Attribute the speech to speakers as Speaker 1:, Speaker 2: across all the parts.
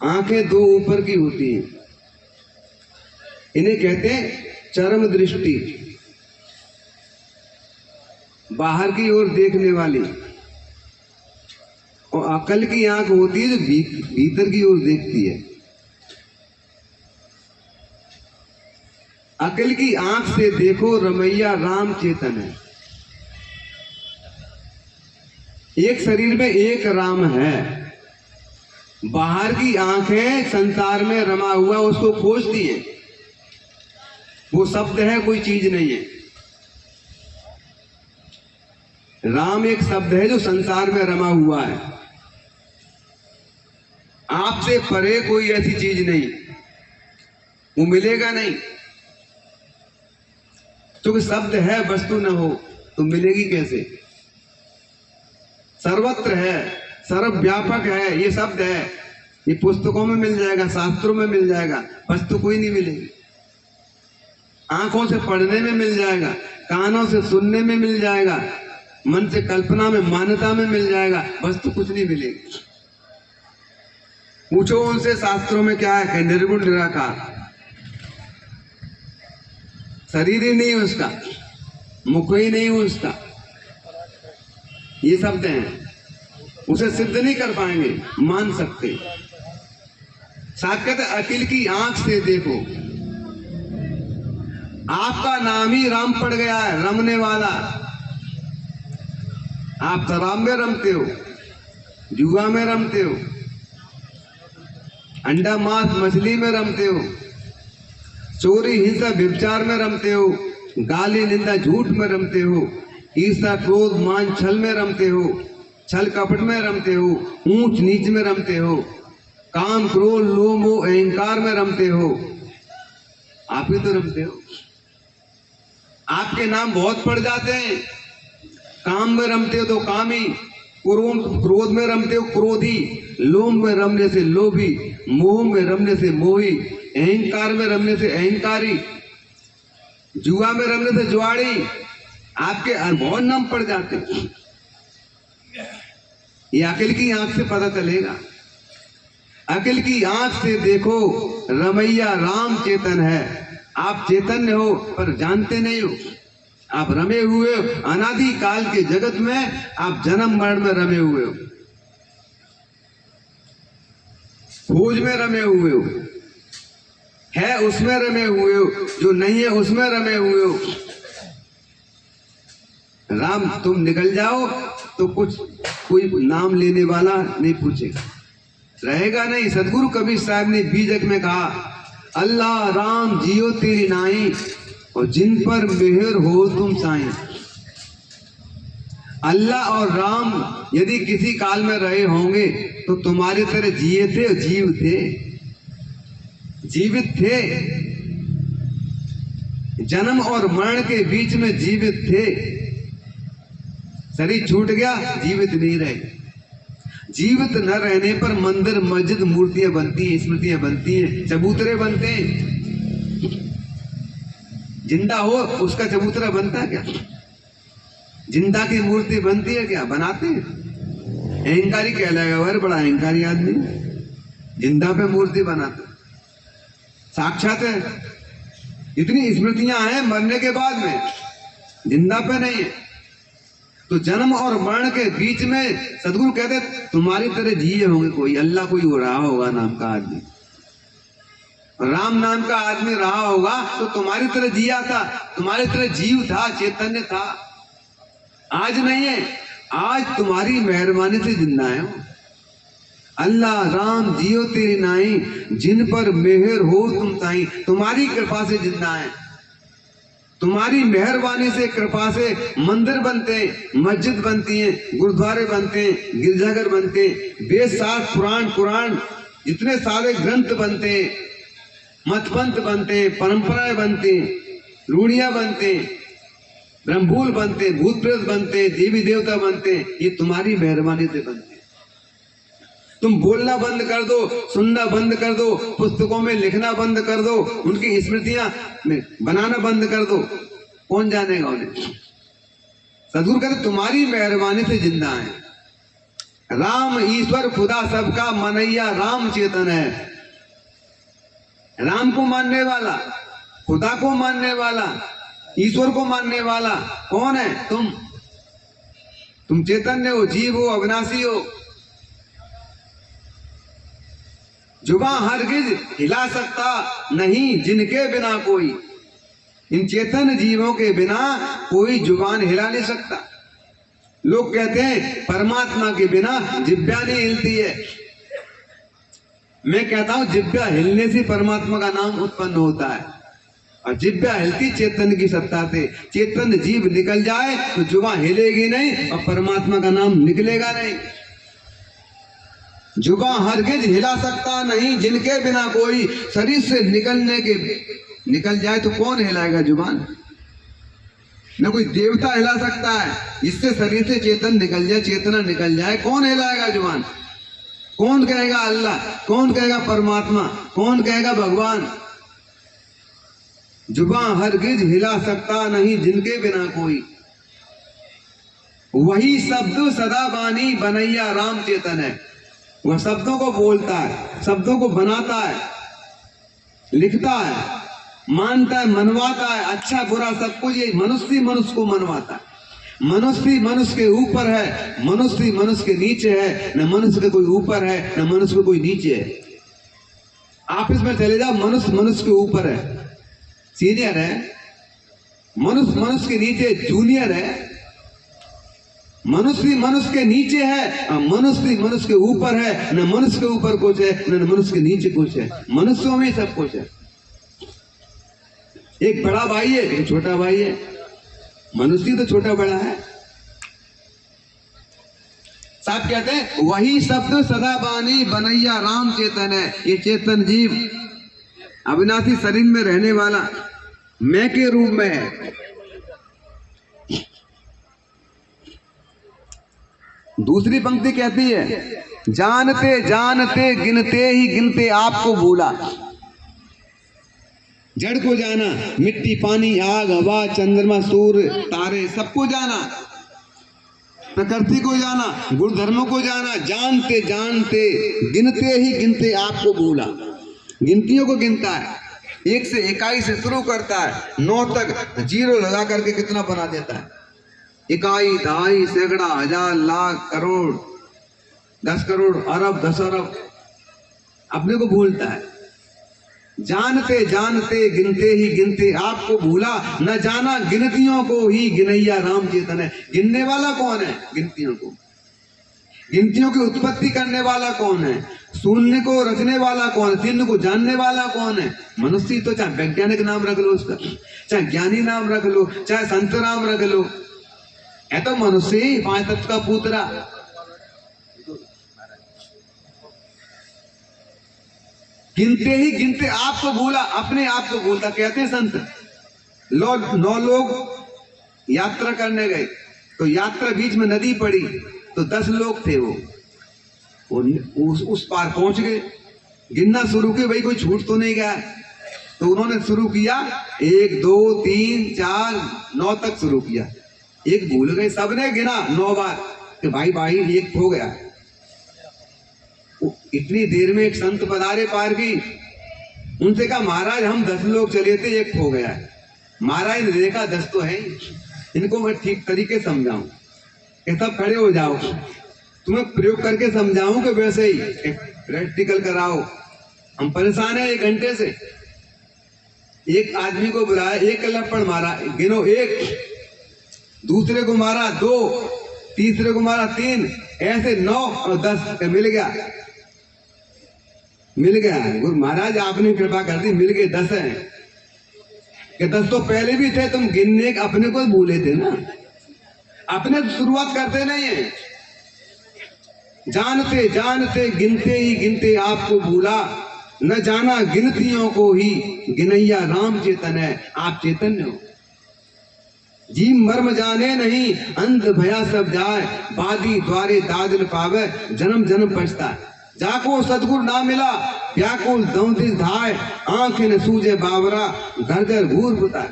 Speaker 1: आंखें दो ऊपर की होती हैं, इन्हें कहते हैं चरम दृष्टि, बाहर की ओर देखने वाली। और अकल की आंख होती है जो भीतर की ओर देखती है। अकल की आंख से देखो रमैया राम चेतन है। एक शरीर में एक राम है, बाहर की आंखें संसार में रमा हुआ उसको खोजती हैं। वो शब्द है, कोई चीज नहीं है। राम एक शब्द है जो संसार में रमा हुआ है। आपसे परे कोई ऐसी चीज नहीं, वो मिलेगा नहीं। क्योंकि शब्द है, वस्तु न हो तो मिलेगी कैसे? सर्वत्र है, सर्वव्यापक है, ये शब्द है। ये पुस्तकों में मिल जाएगा, शास्त्रों में मिल जाएगा, वस्तु कोई नहीं मिलेगी। आंखों से पढ़ने में मिल जाएगा, कानों से सुनने में मिल जाएगा, मन से कल्पना में, मान्यता में मिल जाएगा, वस्तु कुछ नहीं मिलेगी। पूछो उनसे शास्त्रों में क्या है, निर्गुण निराकार, शरीर ही नहीं उसका, मुख ही नहीं उसका, ये शब्द हैं। उसे सिद्ध नहीं कर पाएंगे, मान सकते। साक्षात अकिल की आंख से देखो। आपका नाम ही राम पड़ गया है, रमने वाला। आप शराब में रमते हो, जुआ में रमते हो, अंडा मांस मछली में रमते हो, चोरी हिंसा व्यभिचार में रमते हो, गाली निंदा झूठ में रमते हो, ईर्ष्या क्रोध मान छल में रमते हो, छल कपट में रमते हो, ऊंच नीच में रमते हो, काम क्रोध लोभ मोह अहंकार में रमते हो। आप ही तो रमते हो। आपके नाम बहुत पड़ जाते हैं। काम में रमते हो तो कामी, क्रोध में रमते हो क्रोधी, लोभ में रमने से लोभी, मोह में रमने से मोही, अहंकार में रमने से अहंकारी, जुआ में रमने से जुआड़ी। आपके बहुत नाम पड़ जाते हैं। ये अकल की आंख से पता चलेगा। अकल की आंख से देखो रमैया राम चेतन है। आप चैतन्य हो पर जानते नहीं हो। आप रमे हुए हो अनादि काल के जगत में, आप जन्म मरण में रमे हुए हो, खोज में रमे हुए हो, है उसमें रमे हुए हो, जो नहीं है उसमें रमे हुए हो। राम तुम निकल जाओ तो कुछ कोई नाम लेने वाला नहीं पूछेगा, रहेगा नहीं। सदगुरु कबीर साहब ने बीजक में कहा, अल्लाह राम जियो तेरी नाई, और जिन पर मेहर हो तुम साईं। अल्लाह और राम यदि किसी काल में रहे होंगे तो तुम्हारी तरह जिए थे और जीव थे, जीवित थे, जन्म और मरण के बीच में जीवित थे। शरीर छूट गया, जीवित नहीं रहे। जीवित न रहने पर मंदिर मस्जिद मूर्तियां बनती हैं, स्मृतियां बनती हैं, चबूतरे बनते हैं। जिंदा हो उसका चबूतरा बनता है क्या? जिंदा की मूर्ति बनती है क्या? बनाते हैं। अहंकारी कहलाएगा, वह बड़ा अहंकारी आदमी जिंदा पे मूर्ति बनाता। साक्षात है, इतनी स्मृतियां हैं मरने के बाद में, जिंदा पे नहीं है। तो जन्म और मरण के बीच में सदगुरु कहते तुम्हारी तरह जिए होंगे कोई, अल्लाह कोई हो रहा होगा नाम का आदमी, राम नाम का आदमी रहा होगा तो तुम्हारी तरह जिया था, तुम्हारी तरह जीव था, चैतन्य था। आज नहीं है, आज तुम्हारी मेहरबानी से जिंदा है। अल्लाह राम जियो तेरी नाई, जिन पर मेहर हो तुम साईं। तुम्हारी कृपा से जिंदा है, तुम्हारी मेहरबानी से, कृपा से मंदिर बनते हैं, मस्जिद बनती हैं, गुरुद्वारे बनते हैं, गिरजाघर बनते हैं, वेद शास्त्र पुराण कुरान जितने सारे ग्रंथ बनते हैं, मतपंथ बनते हैं, परंपराएं बनती हैं, रूढ़ियां बनते हैं, ब्रह्मभूल बनते हैं, भूत प्रेत बनते हैं, देवी देवता बनते हैं। ये तुम्हारी मेहरबानी से बनते हैं। तुम बोलना बंद कर दो, सुनना बंद कर दो, पुस्तकों में लिखना बंद कर दो, उनकी स्मृतियां बनाना बंद कर दो, कौन जानेगा उन्हें? सदगुरु कहते तुम्हारी मेहरबानी से जिंदा है। राम ईश्वर खुदा सबका मनैया राम चेतन है। राम को मानने वाला, खुदा को मानने वाला, ईश्वर को मानने वाला कौन है? तुम चैतन्य हो, जीव हो, अविनाशी हो। जुबान हरगिज हिला सकता नहीं जिनके बिना कोई। इन चेतन जीवों के बिना कोई जुबान हिला नहीं सकता। लोग कहते हैं परमात्मा के बिना जिब्या नहीं हिलती है। मैं कहता हूं जिब्या हिलने से परमात्मा का नाम उत्पन्न होता है, और जिब्या हिलती चेतन की सत्ता से। चेतन जीव निकल जाए तो जुबान हिलेगी नहीं और परमात्मा का नाम निकलेगा नहीं। जुबान हरगिज हिला सकता नहीं जिनके बिना कोई। शरीर से निकल जाए तो कौन हिलाएगा जुबान? न कोई देवता हिला सकता है। इससे शरीर से चेतन निकल जाए, चेतना निकल जाए, कौन हिलाएगा जुबान? कौन कहेगा अल्लाह? कौन कहेगा परमात्मा? कौन कहेगा भगवान? जुबान हरगिज हिला सकता नहीं जिनके बिना कोई। वही शब्द सदा बानी बनैया राम चेतन है। वह शब्दों को बोलता है, शब्दों को बनाता है, लिखता है, मानता है, मनवाता है। अच्छा बुरा सब कुछ ये मनुष्य को मनवाता है। मनुष्य मनुष्य के ऊपर है, मनुष्य मनुष्य के नीचे है। न मनुष्य के कोई ऊपर है, न मनुष्य के कोई नीचे है। ऑफिस में चले जाओ, मनुष्य मनुष्य के ऊपर है, सीनियर है। मनुष्य मनुष्य के नीचे जूनियर है। मनुष्य मनुष्य के नीचे है, मनुष्य मनुष्य के ऊपर है। न मनुष्य के ऊपर कुछ है, न मनुष्य के नीचे कुछ है। मनुष्यों में सब कुछ है। एक बड़ा भाई है, एक छोटा भाई है। मनुष्य तो छोटा बड़ा है। साहब कहते हैं वही शब्द सदा बानी बनैया राम चेतन है। ये चेतन जीव अविनाशी शरीर में रहने वाला मैं के रूप में है। दूसरी पंक्ति कहती है जानते जानते गिनते ही गिनते आपको भूला। जड़ को जाना, मिट्टी पानी आग हवा चंद्रमा सूर्य तारे सबको जाना, प्रकृति को जाना, गुण धर्मों को जाना। जानते जानते गिनते ही गिनते आपको भूला। गिनतियों को गिनता है, 1 से 21 से शुरू करता है, 9 तक जीरो लगा करके कितना बना देता है। इकाई दहाई सैकड़ा हजार लाख करोड़ 10 करोड़ अरब 10 अरब अपने को भूलता है। जानते जानते गिनते ही गिनते आपको भूला। न जाना गिनतियों को ही गिनैया राम चेतन है। गिनने वाला कौन है? गिनतियों को। गिनतियों की उत्पत्ति करने वाला कौन है? शून्य को रचने वाला कौन है? शून्य को जानने वाला कौन है? मनुष्य। तो चाहे वैज्ञानिक नाम रख लो उसका, चाहे ज्ञानी नाम रख लो, चाहे संत नाम रख लो, है तो मनुष्य ही, 5 तत्व का पुत्रा। गिनते ही गिनते आपको भूला, अपने आप को भूलता। कहते हैं संत 9 लोग यात्रा करने गए, तो यात्रा बीच में नदी पड़ी, तो 10 लोग थे वो उस पार पहुंच गए। गिनना शुरू किया, भाई कोई छूट तो नहीं गया। तो उन्होंने शुरू किया 1 2 3 4 9 तक शुरू किया। एक भूल गए, सबने गिना 9 बार कि भाई भाई एक हो गया। इतनी देर में एक संत पधारे पार की। उनसे कहा महाराज हम 10 लोग चले थे, एक हो गया। महाराज ने देखा 10 तो है, इनको मैं ठीक तरीके समझाऊं कि सब खड़े हो जाओ, तुम्हें प्रयोग करके समझाऊं कि वैसे ही प्रैक्टिकल कराओ। हम परेशान है 1 घंटे से। एक आदमी को बुलाया, 1 लपड़ मारा, गिनो 1, दूसरे को मारा 2, तीसरे को मारा 3, ऐसे 9 और 10 मिल गया। गुरु महाराज आपने कृपा कर दी, मिल गए 10 हैं। कि 10 तो पहले भी थे, तुम गिनने अपने को भूले थे ना। अपने शुरुआत करते नहीं है। जानते जानते गिनते ही गिनते आपको भूला। न जाना गिनतियों को ही गिनैया राम चेतन है। आप चैतन्य हो। जी मर्म जाने नहीं अंध भया सब जाए। बादी द्वारे दादन पावे जन्म जन्म पछता। जाको सदगुरु ना मिला व्याकुल दौदिस धाय। आंखें न सूझे बावरा घर घर घूर बुता।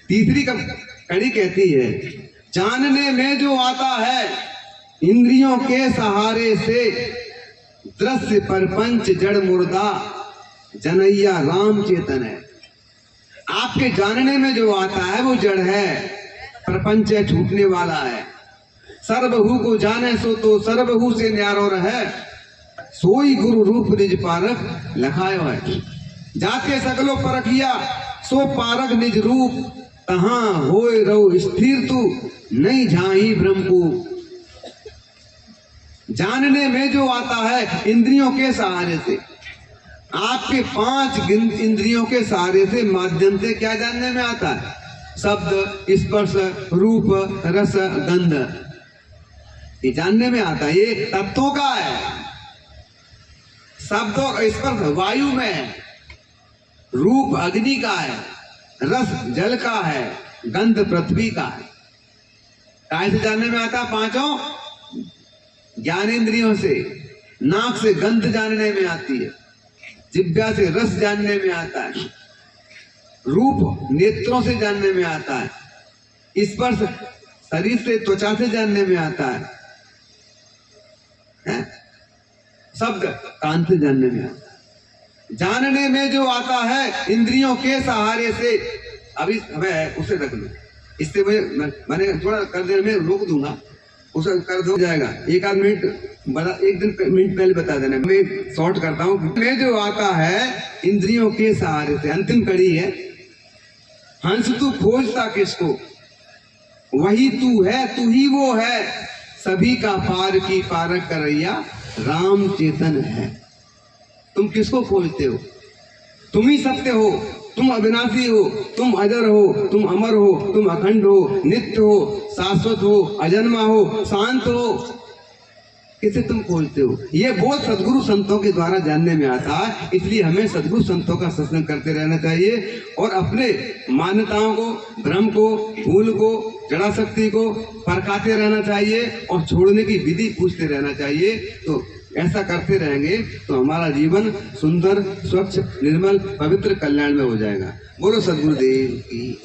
Speaker 1: तीसरी कड़ी कहती है जानने में जो आता है इंद्रियों के सहारे से, दृश्य परपंच जड़ मुर्दा, जनैया राम चेतन है। आपके जानने में जो आता है वो जड़ है, प्रपंच है, छूटने वाला है। सर्वहु को जाने सो तो सर्वहु से न्यारो रहे, सोई गुरु रूप निज पारक लखायो है। जाके सगलो परखिया सो पारक निज रूप, तहां होए रहो स्थिर तू नहीं झाही ब्रह्म को। जानने में जो आता है इंद्रियों के सहारे से, आपके 5 इंद्रियों के सहारे से, माध्यम से क्या जानने में आता है? शब्द, स्पर्श, रूप, रस, गंध, ये जानने में आता है। ये तत्वों का है। शब्द और स्पर्श वायु में है, रूप अग्नि का है, रस जल का है, गंध पृथ्वी का है। कैसे जानने में आता है? 5 ज्ञानेंद्रियों से। नाक से गंध जानने में आती है, जिह्वा से रस जानने में आता है, रूप नेत्रों से जानने में आता है, स्पर्श शरीर से त्वचा से जानने में आता है, शब्द कान से जानने में आता है। जानने में जो आता है इंद्रियों के सहारे से, अभी मैं उसे रख लूं, इससे मैंने थोड़ा कर देर में रोक दूंगा, उसे कर दो जाएगा। एक आध मिनट मिनट पहले बता देना, मैं शॉर्ट करता हूँ। में जो आता है इंद्रियों के सहारे से, अंतिम कड़ी है। हंस तू खोजता किसको, वही तू है, तू ही वो है, सभी का पार की पारक करैया राम चेतन है। तुम किसको खोजते हो? तुम ही सत्य हो, तुम अविनाशी हो, तुम अजर हो, तुम अमर हो, तुम अखंड हो, नित्य हो, शाश्वत हो, अजन्मा हो, शांत हो। किसे तुम खोजते हो? ये बोध सदगुरु संतों के द्वारा जानने में आता है। इसलिए हमें सदगुरु संतों का सत्संग करते रहना चाहिए और अपने मान्यताओं को, भ्रम को, भूल को, जड़ा शक्ति को परखाते रहना चाहिए और छोड़ने की विधि पूछते रहना चाहिए। तो ऐसा करते रहेंगे तो हमारा जीवन सुंदर, स्वच्छ, निर्मल, पवित्र, कल्याण में हो जाएगा। बोलो सदगुरुदेव की।